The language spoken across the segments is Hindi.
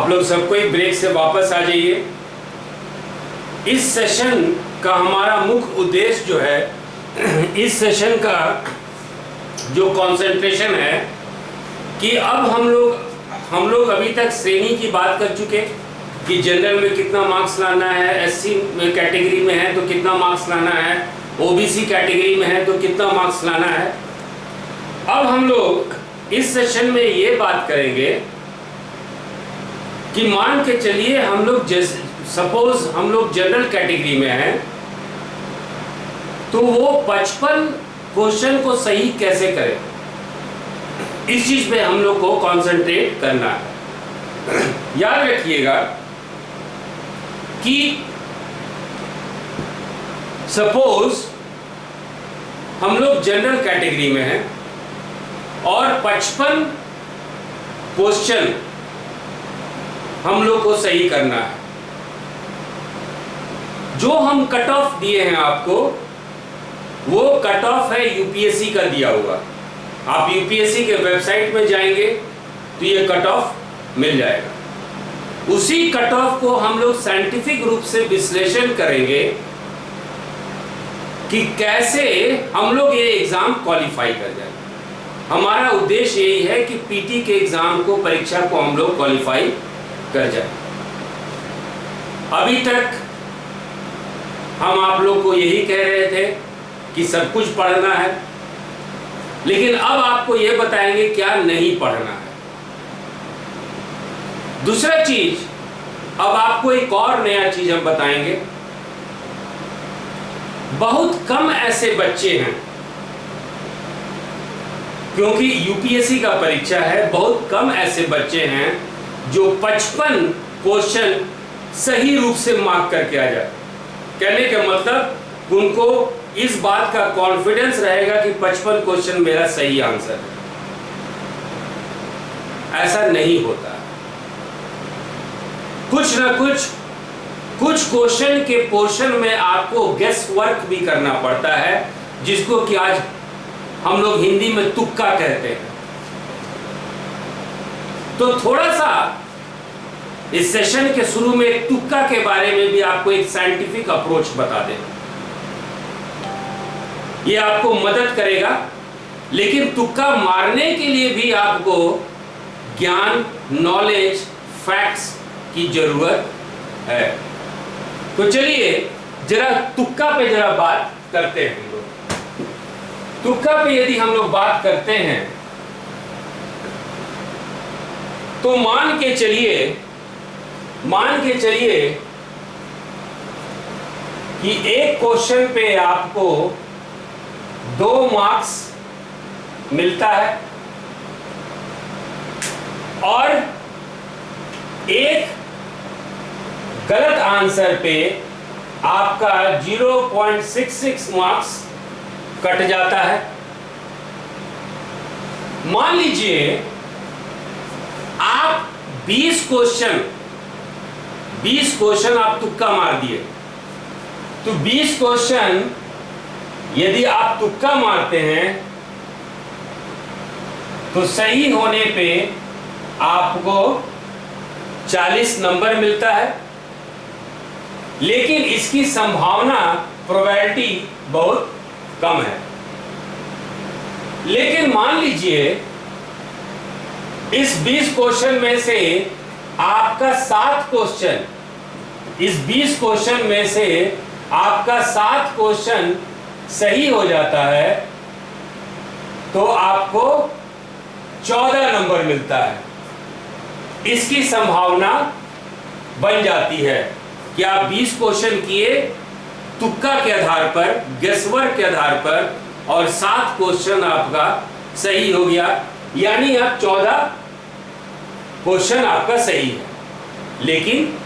आप लोग सबको ही ब्रेक से वापस आ जाइए। इस सेशन का हमारा मुख्य उद्देश्य जो है, इस सेशन का जो कंसंट्रेशन है कि अब हम लोग अभी तक श्रेणी की बात कर चुके कि जनरल में कितना मार्क्स लाना है, एससी में कैटेगरी में है तो कितना मार्क्स लाना है, ओबीसी कैटेगरी में है तो कितना मार्क्स लाना है। अब हम लोग इस सेशन में ये बात करेंगे कि मान के चलिए हम लोग सपोज हम लोग जनरल कैटेगरी में हैं तो वो 55 क्वेश्चन को सही कैसे करें, इस चीज पे हम लोग को कंसंट्रेट करना है। याद रखिएगा कि सपोज हम लोग जनरल कैटेगरी में हैं और 55 क्वेश्चन हम लोग को सही करना है। जो हम कट ऑफ दिए हैं आपको, वो कट ऑफ है यूपीएससी का दिया हुआ। आप यूपीएससी के वेबसाइट में जाएंगे तो ये कट ऑफ मिल जाएगा। उसी कट ऑफ को हम लोग साइंटिफिक रूप से विश्लेषण करेंगे कि कैसे हम लोग ये एग्जाम क्वालिफाई कर जाए। हमारा उद्देश्य यही है कि पीटी के एग्जाम को, परीक्षा को हम लोग क्वालिफाई कर जाए। अभी तक हम आप लोग को यही कह रहे थे कि सब कुछ पढ़ना है, लेकिन अब आपको यह बताएंगे क्या नहीं पढ़ना है। दूसरा चीज, अब आपको एक और नया चीज हम बताएंगे। बहुत कम ऐसे बच्चे हैं, क्योंकि यूपीएससी का परीक्षा है, बहुत कम ऐसे बच्चे हैं जो 55 क्वेश्चन सही रूप से मार्क करके आ जाए। कहने का मतलब उनको इस बात का कॉन्फिडेंस रहेगा कि 55 क्वेश्चन मेरा सही आंसर है। ऐसा नहीं होता। कुछ ना कुछ क्वेश्चन के पोर्शन में आपको गेस वर्क भी करना पड़ता है, जिसको कि आज हम लोग हिंदी में तुक्का कहते हैं। तो थोड़ा सा इस सेशन के शुरू में एक तुक्का के बारे में भी आपको एक साइंटिफिक अप्रोच बता दें। ये आपको मदद करेगा, लेकिन तुक्का मारने के लिए भी आपको ज्ञान, नॉलेज, फैक्ट्स की जरूरत है। तो चलिए जरा तुक्का पे जरा बात करते हैं हम लोग। तुक्का पे यदि हम लोग बात करते हैं तो मान के चलिए कि एक क्वेश्चन पे आपको 2 मार्क्स मिलता है और एक गलत आंसर पे आपका 0.66 मार्क्स कट जाता है। मान लीजिए आप 20 क्वेश्चन आप तुक्का मार दिए, तो 20 क्वेश्चन यदि आप तुक्का मारते हैं तो सही होने पे आपको 40 नंबर मिलता है, लेकिन इसकी संभावना, प्रोबेबिलिटी बहुत कम है। लेकिन मान लीजिए इस 20 क्वेश्चन में से आपका 7 क्वेश्चन, इस 20 क्वेश्चन में से आपका 7 क्वेश्चन सही हो जाता है तो आपको 14 नंबर मिलता है। इसकी संभावना बन जाती है कि आप 20 क्वेश्चन किए तुक्का के आधार पर, गेसवर्क के आधार पर, और 7 क्वेश्चन आपका सही हो गया, यानी आप 14 क्वेश्चन आपका सही है। लेकिन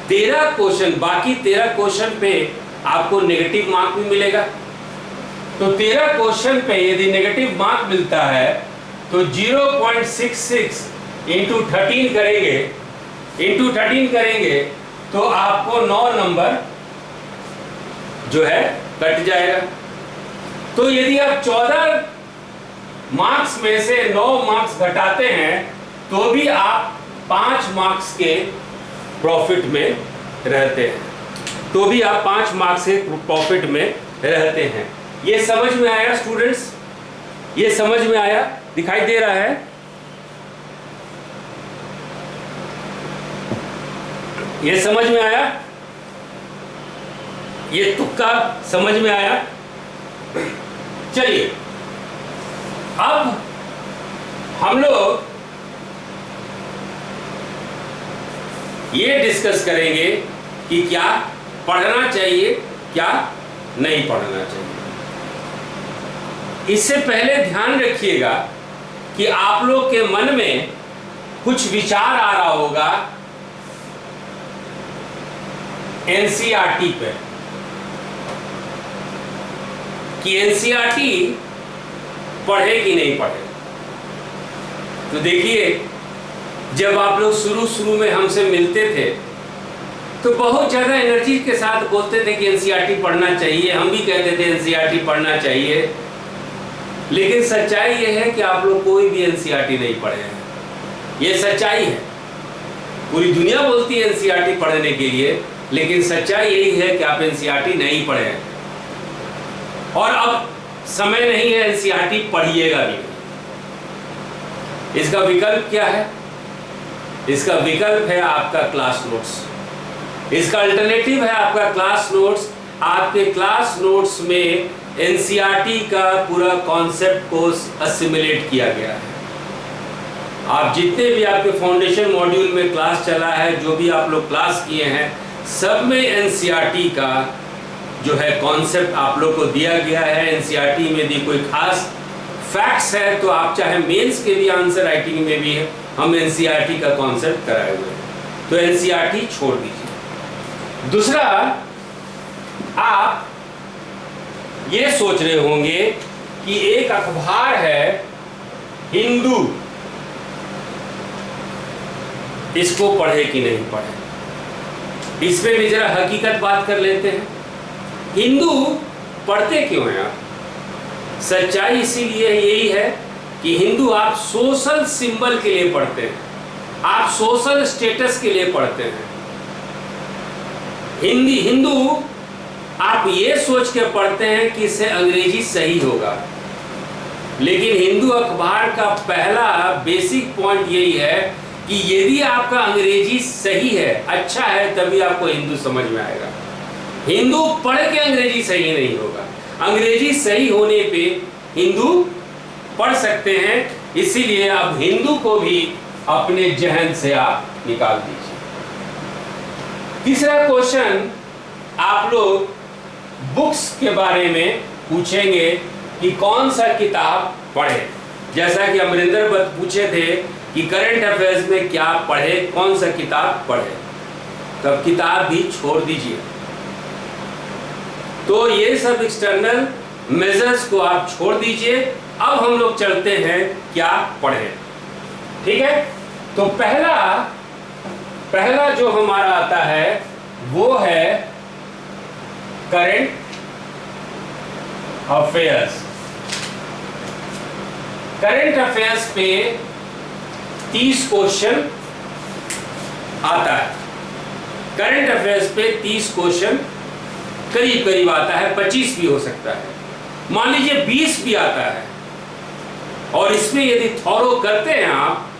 13 क्वेश्चन, बाकी 13 क्वेश्चन पे आपको नेगेटिव मार्क भी मिलेगा। तो 13 क्वेश्चन पे यदि नेगेटिव मार्क मिलता है तो 0.66 इंटू 13 करेंगे तो आपको 9 नंबर जो है कट जाएगा। तो यदि आप 14 मार्क्स में से 9 मार्क्स घटाते हैं तो भी आप 5 मार्क्स के प्रॉफिट में रहते हैं, तो भी आप 5 मार्क्स के प्रॉफिट में रहते हैं। ये समझ में आया स्टूडेंट्स? ये समझ में आया? दिखाई दे रहा है? ये समझ में आया? ये तुक्का समझ में आया? चलिए अब हम लोग ये डिस्कस करेंगे कि क्या पढ़ना चाहिए, क्या नहीं पढ़ना चाहिए। इससे पहले ध्यान रखिएगा कि आप लोग के मन में कुछ विचार आ रहा होगा एनसीईआरटी पे, कि एनसीईआरटी पढ़े कि नहीं पढ़े। तो देखिए, जब आप लोग शुरू में हमसे मिलते थे तो बहुत ज़्यादा एनर्जी के साथ बोलते थे कि एनसीईआरटी पढ़ना चाहिए, हम भी कहते थे एनसीईआरटी पढ़ना चाहिए, लेकिन सच्चाई ये है कि आप लोग कोई भी एनसीईआरटी नहीं पढ़े हैं। ये सच्चाई है। पूरी दुनिया बोलती है एनसीईआरटी पढ़ने के लिए, लेकिन सच्चाई यही है कि आप एनसीईआरटी नहीं पढ़े हैं। और अब समय नहीं है, एनसीईआरटी पढ़िएगा भी। इसका विकल्प क्या है? इसका विकल्प है आपका क्लास नोट्स। इसका अल्टरनेटिव है आपका क्लास नोट्स। आपके क्लास नोट्स में एनसीईआरटी का पूरा कॉन्सेप्ट को असिमिलेट किया गया है। आप जितने भी आपके फाउंडेशन मॉड्यूल में क्लास चला है, जो भी आप लोग क्लास किए हैं, सब में एनसीईआरटी का जो है कॉन्सेप्ट आप लोग को दिया गया है। एनसीईआरटी में यदि कोई खास फैक्ट्स है तो आप चाहे मेंस के भी आंसर राइटिंग में भी है, हम एनसीईआरटी का कॉन्सेप्ट कराए हुए हैं, तो एनसीईआरटी छोड़ दीजिए। दूसरा, आप ये सोच रहे होंगे कि एक अखबार है हिंदू, इसको पढ़े कि नहीं पढ़े। इसमें भी जरा हकीकत बात कर लेते हैं। हिंदू पढ़ते क्यों हैं आप? सच्चाई इसीलिए यही है कि हिंदू आप सोशल सिंबल के लिए पढ़ते हैं, आप सोशल स्टेटस के लिए पढ़ते हैं। हिंदू आप ये सोच के पढ़ते हैं कि इससे अंग्रेजी सही होगा, लेकिन हिंदू अखबार का पहला बेसिक पॉइंट यही है कि यदि आपका अंग्रेजी सही है, अच्छा है, तभी आपको हिंदू समझ में आएगा। हिंदू पढ़ के अंग्रेजी सही नहीं होगा। अंग्रेजी सही होने पे हिंदू पढ़ सकते हैं, इसीलिए अब हिंदू को भी अपने जहन से आप निकाल दीजिए। तीसरा क्वेश्चन, आप लोग बुक्स के बारे में पूछेंगे कि कौन सा किताब पढ़े। जैसा कि अमरिंदर भट्ट पूछे थे कि करंट अफेयर्स में क्या पढ़े, कौन सा किताब पढ़े, तब किताब भी छोड़ दीजिए। तो ये सब एक्सटर्नल मेजर्स को आप छोड़ दीजिए। अब हम लोग चलते हैं क्या पढ़े, ठीक है। तो पहला जो हमारा आता है वो है करंट अफेयर्स। करंट अफेयर्स पे 30 क्वेश्चन आता है। करंट अफेयर्स पे 30 क्वेश्चन करीब आता है, 25 भी हो सकता है, मान लीजिए 20 भी आता है। और इसमें यदि थॉरो करते हैं आप,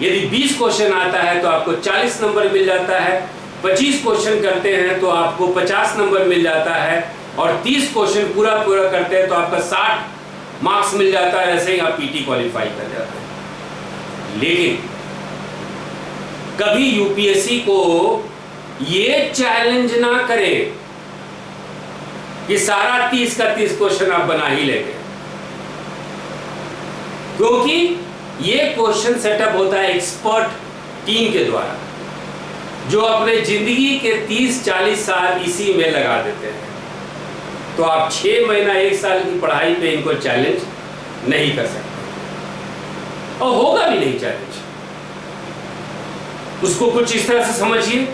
यदि 20 क्वेश्चन आता है तो आपको 40 नंबर मिल जाता है, 25 क्वेश्चन करते हैं तो आपको 50 नंबर मिल जाता है, और 30 क्वेश्चन पूरा करते हैं तो आपका 60 मार्क्स मिल जाता है। ऐसे ही आप पीटी क्वालिफाई कर जाते हैं। लेकिन कभी यूपीएससी को ये चैलेंज ना करे कि सारा 30 का 30 क्वेश्चन आप बना ही लेंगे, क्योंकि ये क्वेश्चन सेटअप होता है एक्सपर्ट टीम के द्वारा, जो अपने जिंदगी के 30-40 साल इसी में लगा देते हैं। तो आप 6 महीना 1 साल की पढ़ाई पे इनको चैलेंज नहीं कर सकते, और होगा भी नहीं चैलेंज। उसको कुछ इस तरह से समझिए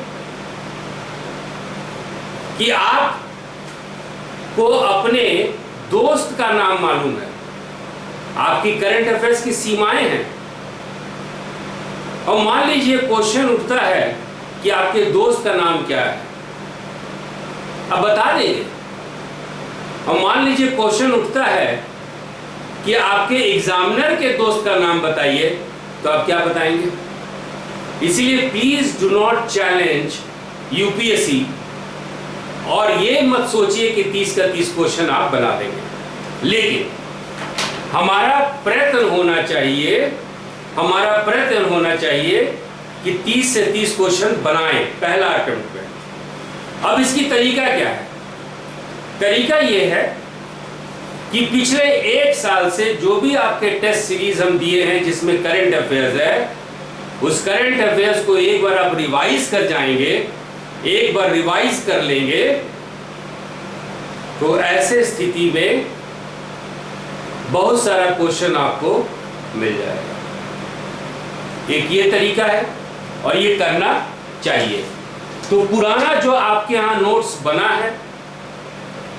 कि आप को अपने दोस्त का नाम मालूम है, आपकी करंट अफेयर्स की सीमाएं हैं, और मान लीजिए क्वेश्चन उठता है कि आपके दोस्त का नाम क्या है, अब बता देंगे। और मान लीजिए क्वेश्चन उठता है कि आपके एग्जामिनर के दोस्त का नाम बताइए, तो आप क्या बताएंगे? इसलिए please do not challenge UPSC, और ये मत सोचिए कि 30 का 30 क्वेश्चन आप बना देंगे। लेकिन हमारा प्रयत्न होना चाहिए कि 30 से 30 क्वेश्चन बनाएं पहला अटेम्प्ट पे। अब इसकी तरीका क्या है? तरीका ये है कि पिछले 1 साल से जो भी आपके टेस्ट सीरीज हम दिए हैं जिसमें करंट अफेयर्स है, उस करंट अफेयर्स को एक बार आप रिवाइज कर जाएंगे, एक बार रिवाइज कर लेंगे, तो ऐसे स्थिति में बहुत सारा क्वेश्चन आपको मिल जाएगा। एक ये तरीका है और ये करना चाहिए। तो पुराना जो आपके यहाँ नोट्स बना है,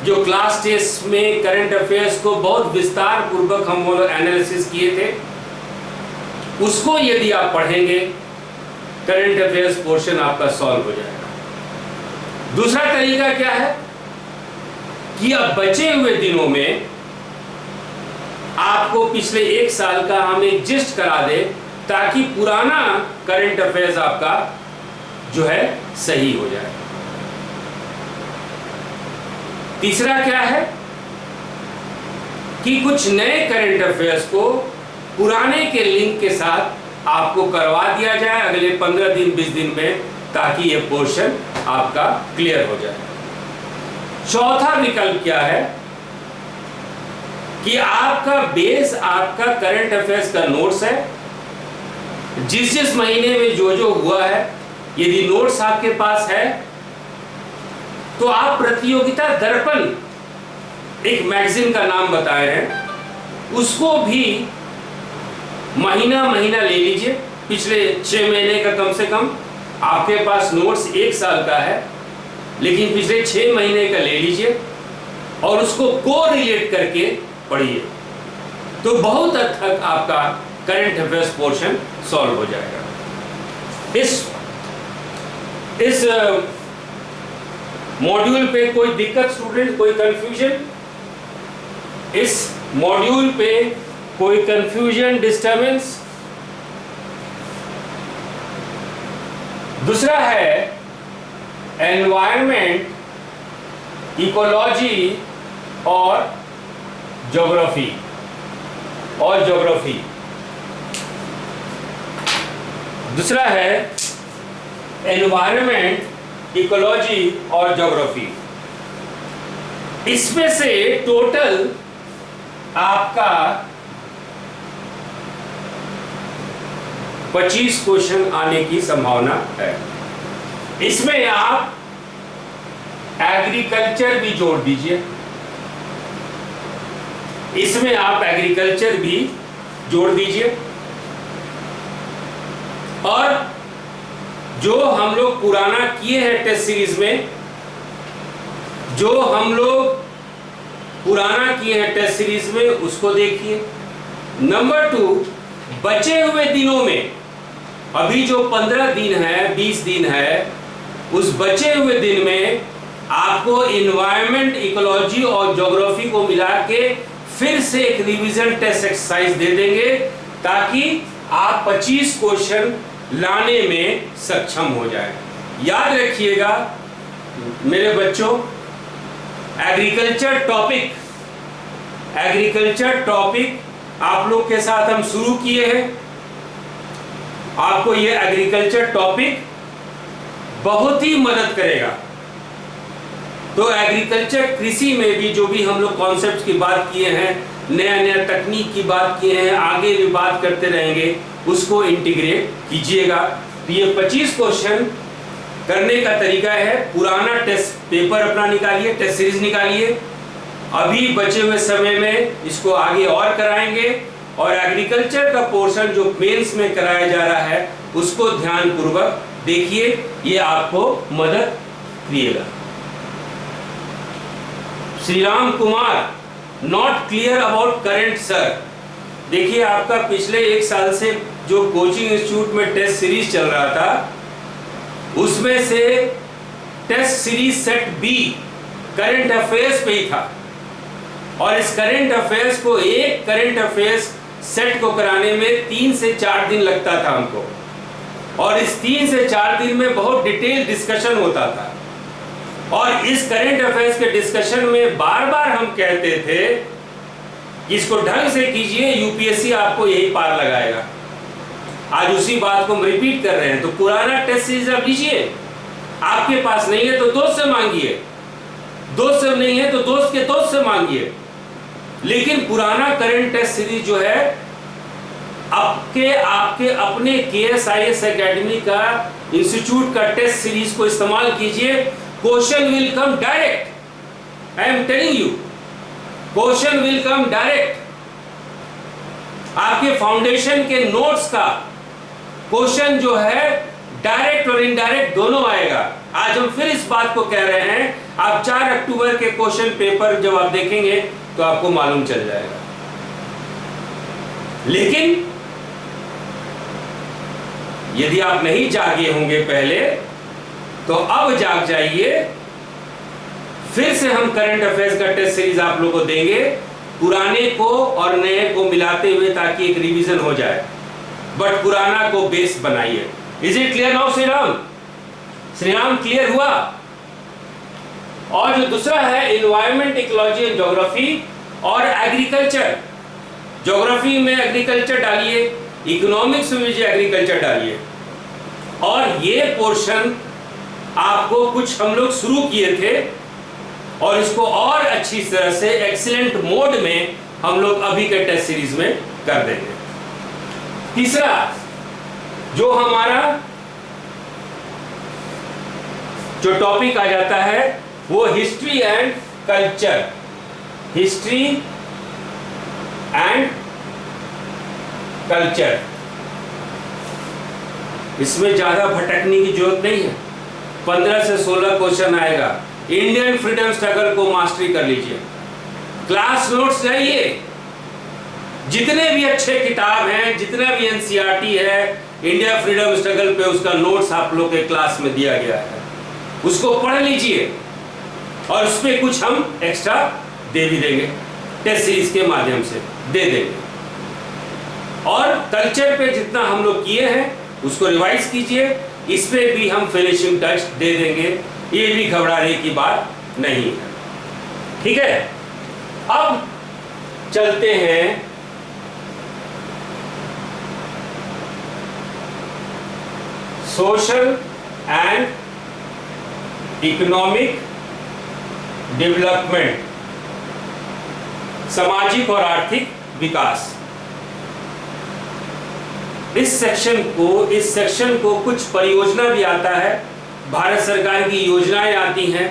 जो क्लास टेस्ट में करंट अफेयर्स को बहुत विस्तार पूर्वक हम लोग एनालिसिस किए थे, उसको यदि आप पढ़ेंगे, करंट अफेयर्स पोर्शन आपका सॉल्व हो जाएगा। दूसरा तरीका क्या है कि अब बचे हुए दिनों में आपको पिछले 1 साल का हम एक जिस्ट करा दे, ताकि पुराना करंट अफेयर्स आपका जो है सही हो जाए। तीसरा क्या है कि कुछ नए करंट अफेयर्स को पुराने के लिंक के साथ आपको करवा दिया जाए अगले 15 दिन 20 दिन में, ताकि ये पोर्शन आपका क्लियर हो जाए। चौथा विकल्प क्या है कि आपका बेस आपका करंट अफेयर्स का नोट्स है। जिस महीने में जो हुआ है, यदि नोट्स आपके पास है, तो आप प्रतियोगिता दर्पण एक मैगजीन का नाम बताए हैं, उसको भी महीना ले लीजिए। पिछले 6 महीने का कम से कम आपके पास नोट्स 1 साल का है, लेकिन पिछले 6 महीने का ले लीजिए और उसको कोरिलेट करके पढ़िए, तो बहुत हद तक आपका करंट अफेयर्स पोर्शन सॉल्व हो जाएगा। इस मॉड्यूल पे कोई दिक्कत स्टूडेंट, कोई कंफ्यूजन? इस मॉड्यूल पे कोई कंफ्यूजन, डिस्टर्बेंस? दूसरा है एनवायरनमेंट, इकोलॉजी और ज्योग्राफी दूसरा है एनवायरनमेंट, इकोलॉजी और ज्योग्राफी। इसमें से टोटल आपका 25 क्वेश्चन आने की संभावना है। इसमें आप एग्रीकल्चर भी जोड़ दीजिए, इसमें आप एग्रीकल्चर भी जोड़ दीजिए। और जो हम लोग पुराना किए हैं टेस्ट सीरीज में, उसको देखिए। नंबर 2, बचे हुए दिनों में, अभी जो 15 दिन है, 20 दिन है, उस बचे हुए दिन में आपको इन्वायरमेंट, इकोलॉजी और ज्योग्राफी को मिला के फिर से एक रिवीजन टेस्ट एक्सरसाइज दे देंगे, ताकि आप 25 क्वेश्चन लाने में सक्षम हो जाए। याद रखिएगा मेरे बच्चों, एग्रीकल्चर टॉपिक आप लोग के साथ हम शुरू किए हैं। आपको ये एग्रीकल्चर टॉपिक बहुत ही मदद करेगा। तो एग्रीकल्चर, कृषि में भी जो भी हम लोग कॉन्सेप्ट की बात किए हैं, नया तकनीक की बात किए हैं, आगे भी बात करते रहेंगे, उसको इंटीग्रेट कीजिएगा। तो ये 25 क्वेश्चन करने का तरीका है। पुराना टेस्ट पेपर अपना निकालिए, टेस्ट सीरीज निकालिए। अभी बचे हुए समय में इसको आगे और कराएंगे, और एग्रीकल्चर का पोर्शन जो मेंस में कराया जा रहा है, उसको ध्यान पूर्वक देखिए, ये आपको मदद करेगा। Shri Ram Kumar, not clear about current sir. देखिए आपका पिछले 1 साल से जो कोचिंग इंस्टीट्यूट में टेस्ट सीरीज चल रहा था, उसमें से test series set B current affairs पे ही था, और इस करंट अफेयर्स को, एक करंट अफेयर्स सेट को कराने में 3 से 4 दिन लगता था हमको, और इस 3 से 4 दिन में बहुत डिटेल डिस्कशन होता था। और इस करंट अफेयर्स के डिस्कशन में बार बार हम कहते थे कि इसको ढंग से कीजिए, यूपीएससी आपको यही पार लगाएगा। आज उसी बात को हम रिपीट कर रहे हैं। तो पुराना टेस्ट सीरीज आप लीजिए, आपके पास नहीं है तो दोस्त से मांगिए, दोस्त से नहीं है तो दोस्त के दोस्त से मांगिए, लेकिन पुराना करंट टेस्ट सीरीज जो है आपके अपने KSIS एकेडमी का इंस्टीट्यूट का टेस्ट सीरीज को इस्तेमाल कीजिए। Question will come direct, I am telling you, question will come direct. आपके फाउंडेशन के नोट्स का क्वेश्चन जो है डायरेक्ट और इनडायरेक्ट दोनों आएगा। आज हम फिर इस बात को कह रहे हैं, आप 4 अक्टूबर के क्वेश्चन पेपर जब आप देखेंगे तो आपको मालूम चल जाएगा। लेकिन यदि आप नहीं जागे होंगे पहले, तो अब जाग जाइए। फिर से हम करंट अफेयर्स का टेस्ट सीरीज आप लोगों को देंगे, पुराने को और नए को मिलाते हुए, ताकि एक रिवीजन हो जाए। बट पुराना को बेस बनाइए। Is it clear now Shriram? Shriram clear हुआ? और जो दूसरा है एनवायरमेंट, इकोलॉजी एंड ज्योग्राफी और एग्रीकल्चर। ज्योग्राफी में एग्रीकल्चर डालिए, इकोनॉमिक्स में भी एग्रीकल्चर डालिए। और ये पोर्शन आपको कुछ हम लोग शुरू किए थे, और इसको और अच्छी तरह से एक्सीलेंट मोड में हम लोग अभी के टेस्ट सीरीज में कर देंगे। तीसरा जो हमारा जो टॉपिक आ जाता है वो history and culture. History and culture, इसमें ज्यादा भटकने की जरूरत नहीं है। 15 से 16 क्वेश्चन आएगा। इंडियन फ्रीडम स्ट्रगल को मास्टरी कर लीजिए, क्लास नोट्स लाइए, जितने भी अच्छे किताब हैं, जितना भी NCERT है, इंडिया फ्रीडम स्ट्रगल पे उसका नोट्स आप लोग के क्लास में दिया गया है, उसको पढ़ लीजिए, और उस पर कुछ हम एक्स्ट्रा दे भी देंगे, टेस्ट सीरीज के माध्यम से दे देंगे। और कल्चर पे जितना हम लोग किए हैं उसको रिवाइज कीजिए, इस पे भी हम फिनिशिंग टच दे देंगे, ये भी घबराने की बात नहीं है। ठीक है, अब चलते हैं सोशल एंड इकोनॉमिक डेवलपमेंट, सामाजिक और आर्थिक विकास। इस सेक्शन को कुछ परियोजना भी आता है, भारत सरकार की योजनाएं आती हैं,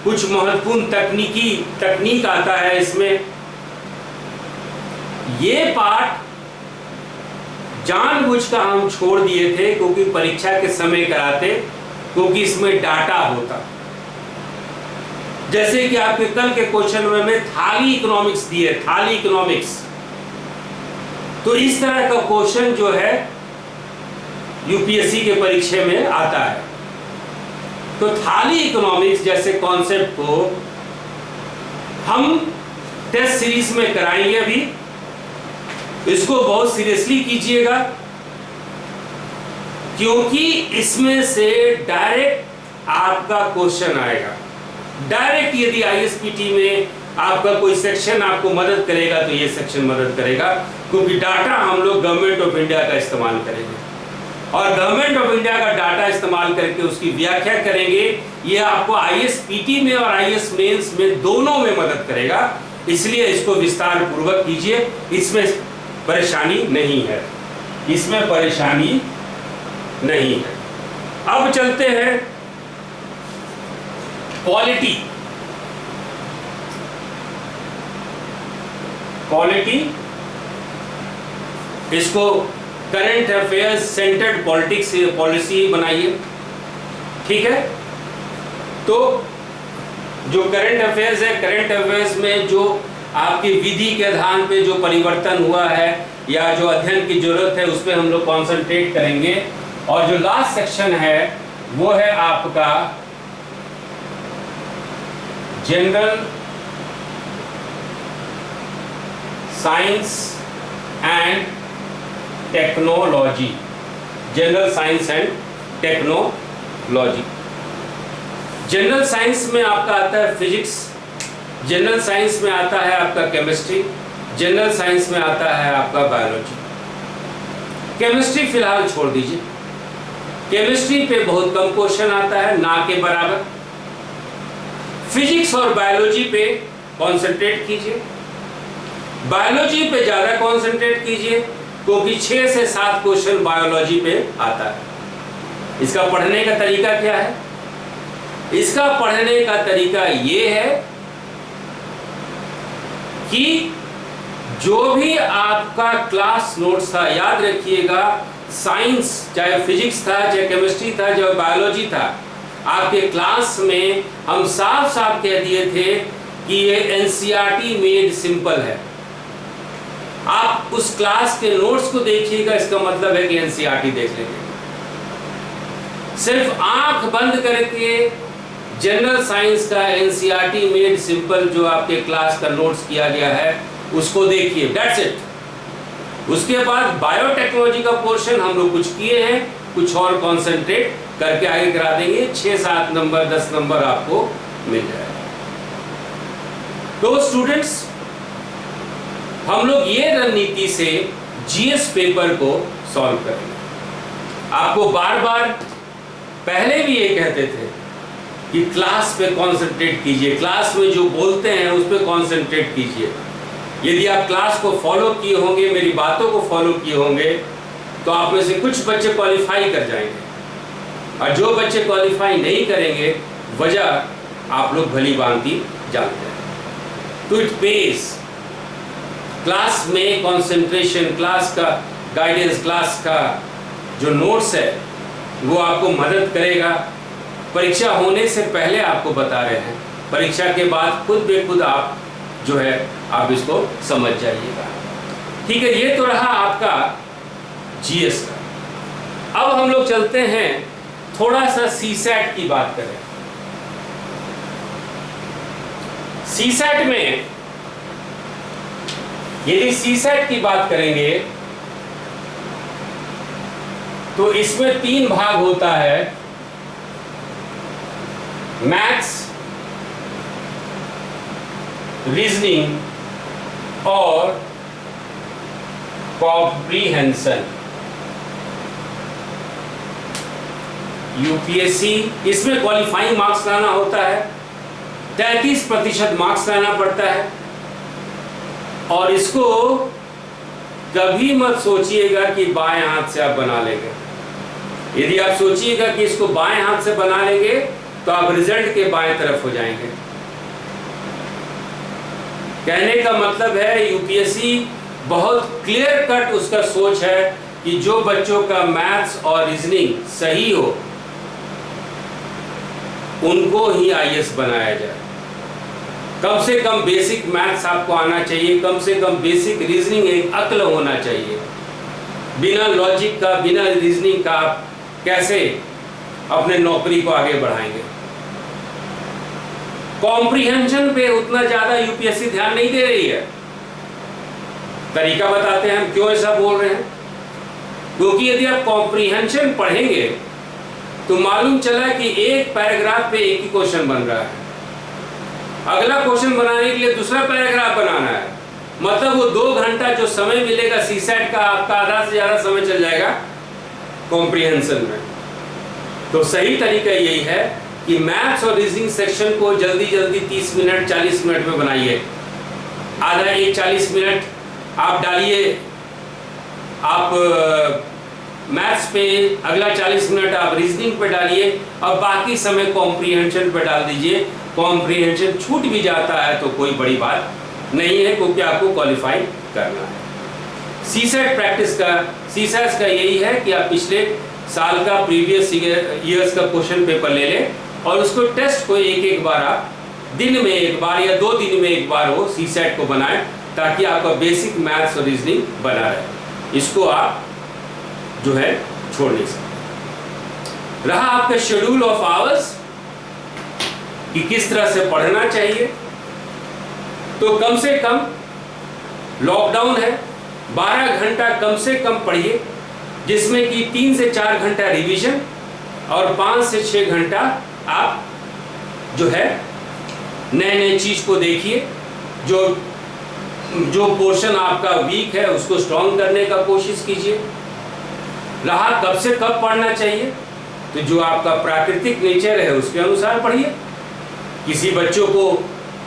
कुछ महत्वपूर्ण तकनीक आता है इसमें। ये पार्ट जानबूझकर हम छोड़ दिए थे क्योंकि परीक्षा के समय कराते, क्योंकि इसमें डाटा होता। जैसे कि आपके कल के क्वेश्चन में थाली इकोनॉमिक्स दिए, थाली इकोनॉमिक्स, तो इस तरह का क्वेश्चन जो है यूपीएससी के परीक्षा में आता है। तो थाली इकोनॉमिक्स जैसे कॉन्सेप्ट को हम टेस्ट सीरीज में कराएंगे अभी, इसको बहुत सीरियसली कीजिएगा, क्योंकि इसमें से डायरेक्ट आपका क्वेश्चन आएगा। डायरेक्ट यदि आईएसपीटी में आपका कोई सेक्शन आपको मदद करेगा तो ये सेक्शन मदद करेगा, क्योंकि डाटा हम लोग गवर्नमेंट ऑफ इंडिया का इस्तेमाल करेंगे, और गवर्नमेंट ऑफ इंडिया का डाटा इस्तेमाल करके उसकी व्याख्या करेंगे। ये आपको आईएसपीटी में और आईएएस मेंस में दोनों में मदद करेगा, इसलिए इसको विस्तार पूर्वक कीजिए, इसमें परेशानी नहीं है, इसमें परेशानी नहीं है। अब चलते हैं क्वालिटी। इसको current affairs centred politics policy बनाइए। ठीक है, तो जो करंट अफेयर्स है, करंट अफेयर्स में जो आपकी विधि के आधार पे जो परिवर्तन हुआ है या जो अध्ययन की जरूरत है उस पर हम लोग कॉन्सेंट्रेट करेंगे। और जो लास्ट सेक्शन है वो है आपका general science and technology. General science and technology. General science में आपका आता है फिजिक्स, जनरल साइंस में आता है आपका केमिस्ट्री, जनरल साइंस में आता है आपका बायोलॉजी। केमिस्ट्री फिलहाल छोड़ दीजिए, केमिस्ट्री पे बहुत कम क्वेश्चन आता है, ना के बराबर। फिजिक्स और बायोलॉजी पे कंसंट्रेट कीजिए, बायोलॉजी पे ज्यादा कंसंट्रेट कीजिए क्योंकि 6 से 7 क्वेश्चन बायोलॉजी पे आता है। इसका पढ़ने का तरीका क्या है? इसका पढ़ने का तरीका ये है कि जो भी आपका क्लास नोट्स था, याद रखिएगा साइंस चाहे फिजिक्स था, चाहे केमिस्ट्री था, चाहे बायोलॉजी था, आपके क्लास में हम साफ साफ कह दिए थे कि ये एनसीईआरटी मेड सिंपल है। आप उस क्लास के नोट्स को देखिएगा, इसका मतलब है कि एनसीईआरटी देख लेंगे। सिर्फ आंख बंद करके जनरल साइंस का एनसीईआरटी मेड सिंपल जो आपके क्लास का नोट्स किया गया है उसको देखिए, दैट्स इट। उसके बाद बायोटेक्नोलॉजी का पोर्शन हम लोग कुछ किए हैं, कुछ और कंसंट्रेट करके आगे करा देंगे। 6-7 नंबर 10 नंबर आपको मिल जाएगा। तो स्टूडेंट्स, हम लोग ये रणनीति से जीएस पेपर को सॉल्व करेंगे। आपको बार बार पहले भी ये कहते थे कि क्लास पे कंसंट्रेट कीजिए, क्लास में जो बोलते हैं उस पे कंसंट्रेट कीजिए। यदि आप क्लास को फॉलो किए होंगे, मेरी बातों को फॉलो किए होंगे, तो आप में से कुछ बच्चे क्वालिफाई कर जाएंगे और जो बच्चे क्वालिफाई नहीं करेंगे वजह आप लोग भली भांति जानते हैं। तो इट पेस क्लास में कंसंट्रेशन, क्लास का गाइडेंस, क्लास का जो नोट्स है वो आपको मदद करेगा। परीक्षा होने से पहले आपको बता रहे हैं, परीक्षा के बाद खुद बेखुद आप जो है आप इसको समझ जाइएगा। ठीक है, ये तो रहा आपका जीएस का। अब हम लोग चलते हैं थोड़ा सा सीसैट की बात करें। सीसैट में यदि सीसैट की बात करेंगे तो इसमें 3 भाग होता है, मैथ्स, रीजनिंग और कॉम्प्रीहेंशन। यूपीएससी इसमें क्वालिफाइंग मार्क्स लाना होता है, 33% मार्क्स लाना पड़ता है। और इसको कभी मत सोचिएगा कि बाएं हाथ से आप बना लेंगे। यदि आप सोचिएगा कि इसको बाएं हाथ से बना लेंगे तो आप रिजल्ट के बाएं तरफ हो जाएंगे। कहने का मतलब है यूपीएससी बहुत क्लियर कट उसका सोच है कि जो बच्चों का मैथ्स और रीजनिंग सही हो उनको ही आईएएस बनाया जाए। कम से कम बेसिक मैथ्स आपको आना चाहिए, कम से कम बेसिक रीजनिंग, एक अक्ल होना चाहिए। बिना लॉजिक का, बिना रीजनिंग का आप कैसे अपने नौकरी को आगे बढ़ाएंगे। कॉम्प्रीहेंशन पे उतना ज्यादा यूपीएससी ध्यान नहीं दे रही है। तरीका बताते हैं हम क्यों ऐसा बोल रहे हैं। क्योंकि यदि आप कॉम्प्रीहेंशन पढ़ेंगे तो मालूम चला कि एक पैराग्राफ पे एक ही क्वेश्चन बन रहा है, अगला क्वेश्चन बनाने के लिए दूसरा पैराग्राफ बनाना है, मतलब वो 2 घंटा जो समय मिलेगा सीसैट का, आपका आधा से ज्यादा समय चल जाएगा कॉम्प्रीहेंशन में। तो सही तरीका यही है कि मैथ्स और रीजनिंग सेक्शन को जल्दी जल्दी 30 मिनट 40 मिनट में बनाइए। आधा एक 40 मिनट आप डालिए आप मैथ्स पे, अगला 40 मिनट आप रीजनिंग पे डालिए और बाकी समय कॉम्प्रीहेंशन पे डाल दीजिए। कॉम्प्रीहेंशन छूट भी जाता है तो कोई बड़ी बात नहीं है, क्योंकि आपको क्वालिफाई करना है। सीसैट प्रैक्टिस का, सीसैट का यही है कि आप पिछले साल का प्रीवियस ईयर्स का क्वेश्चन पेपर ले लें और उसको टेस्ट को एक बार आप दिन में एक बार या 2 दिन में एक बार वो सीसेट को बनाएं, ताकि आपका बेसिक मैथ्स और रीजनिंग बना रहे। इसको आप जो है छोड़ नहीं सकते। रहा आपका शेड्यूल ऑफ आवर्स कि किस तरह से पढ़ना चाहिए, तो कम से कम लॉकडाउन है, 12 घंटा कम से कम पढ़िए, जिसमें कि 3 से 4 घंटा रिवीजन और 5 से 6 घंटा आप जो है नए नए चीज को देखिए। जो पोर्शन आपका वीक है उसको स्ट्रॉन्ग करने का कोशिश कीजिए। रहा कब से कब पढ़ना चाहिए, तो जो आपका प्राकृतिक नेचर है उसके अनुसार पढ़िए। किसी बच्चों को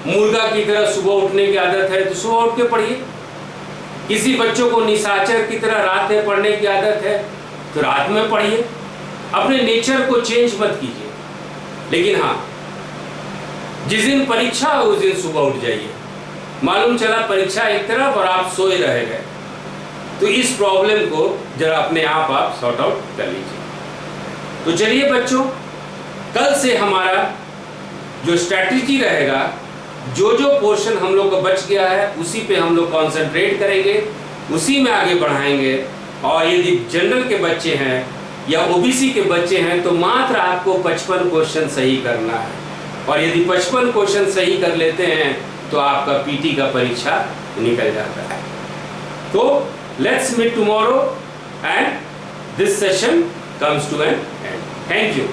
मुर्गा की तरह सुबह उठने की आदत है तो सुबह उठ के पढ़िए। किसी बच्चों को निशाचर की तरह रात में पढ़ने की आदत है तो रात में पढ़िए। अपने नेचर को चेंज मत कीजिए, लेकिन हाँ, जिस दिन परीक्षा हो उस दिन सुबह उठ जाइए। मालूम चला परीक्षा एक तरफ और आप सोए रह गए, तो इस प्रॉब्लम को जरा अपने आप सॉर्ट आउट कर लीजिए। तो चलिए बच्चों, कल से हमारा जो स्ट्रैटेजी रहेगा, जो पोर्शन हम लोग का बच गया है उसी पे हम लोग कॉन्सेंट्रेट करेंगे, उसी में आगे बढ़ाएंगे। और यदि जनरल के बच्चे हैं या ओबीसी के बच्चे हैं तो मात्र आपको 55 क्वेश्चन सही करना है, और यदि 55 क्वेश्चन सही कर लेते हैं तो आपका पीटी का परीक्षा निकल जाता है। तो let's meet tomorrow and this session comes to an end. Thank you.